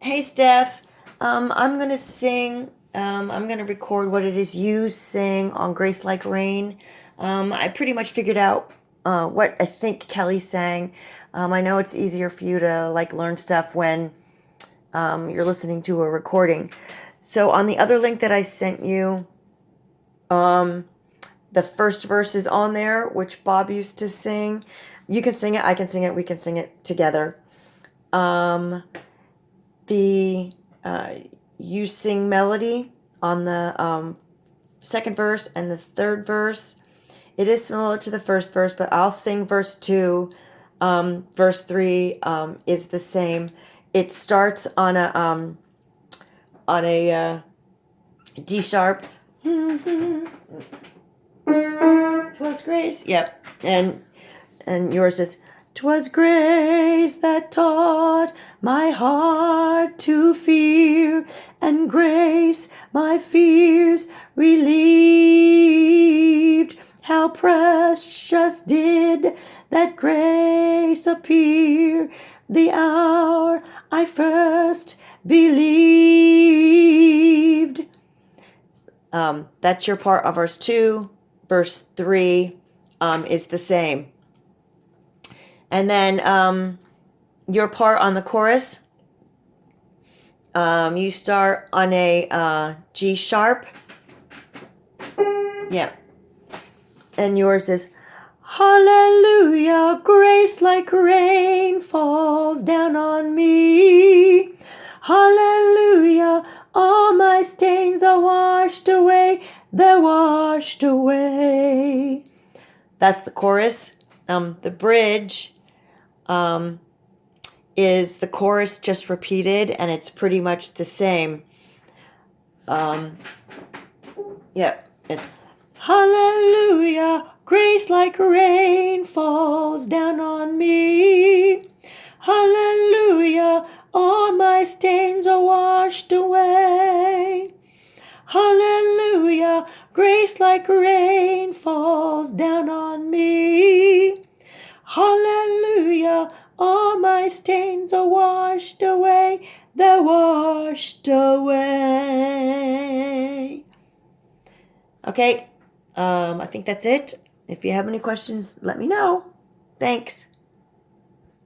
Hey, Steph. I'm going to sing. I'm going to record what it is you sing on Grace Like Rain. I pretty much figured out what I think Kelly sang. I know it's easier for you to like learn stuff when you're listening to a recording. So on the other link that I sent you, um, the first verse is on there, which Bob used to sing. You can sing it. I can sing it. We can sing it together. Um, the you sing melody on the second verse and the third verse. It is similar to the first verse, but I'll sing verse 2. Verse 3 is the same. It starts on a D sharp. Twas grace. Yep. And yours is, 'twas grace that taught my heart to fear, and grace my fears relieved. How precious did that grace appear the hour I first believed. That's your part of verse 2. Verse 3 is the same. And then your part on the chorus, you start on a G sharp. Yeah. And yours is, hallelujah, grace like rain falls down on me. Hallelujah, all my stains are washed away. They're washed away. That's the chorus. The bridge is the chorus just repeated, and it's pretty much the same. It's hallelujah, grace like rain falls down on me. Hallelujah, all my stains are washed away. Hallelujah, grace like rain falls down on me. Hallelujah, all my stains are washed away. They're washed away. Okay, I think that's it. If you have any questions, let me know. Thanks.